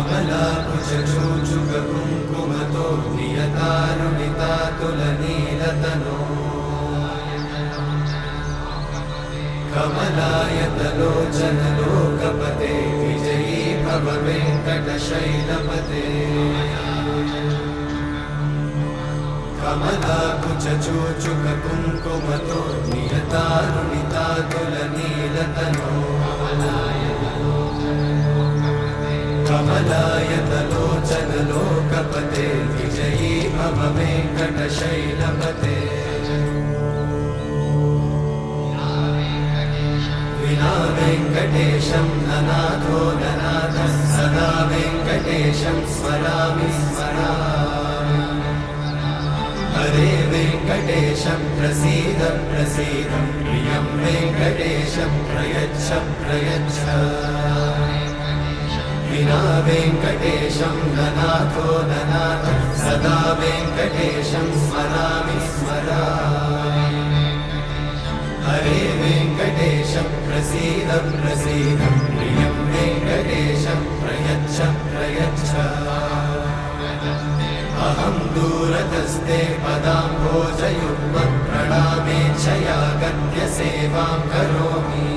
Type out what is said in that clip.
कमलाकुचूचुककुङ्कुमतो नियतारुणितातुलनीलतनो कमलायतलोचनलोकपते विजयी भव वेङ्कटशैलपते कमलाकुचूचुककुङ्कुमतो नियतारुणितातुलनीलतनो कमलायतलोचनलोकपते विजयी भव वेङ्कटशैलपते विना वेङ्कटेशं ननाथो ननाथः सदा वेङ्कटेशं स्मरामि स्मरामि हरे वेङ्कटेशं प्रसीद प्रसीद प्रियं वेङ्कटेशं प्रयच्छ प्रयच्छ विना वेङ्कटेशं ननाथो ननाथः सदा वेङ्कटेशं स्मरामि स्मरामि हरे वेङ्कटेशं प्रसीद प्रसीद प्रियं वेङ्कटेशं प्रयच्छ प्रयच्छ अहं दूरतस्ते पदाम्भोजयुग्मं प्रणामेच्छया गद्य सेवां करोमि।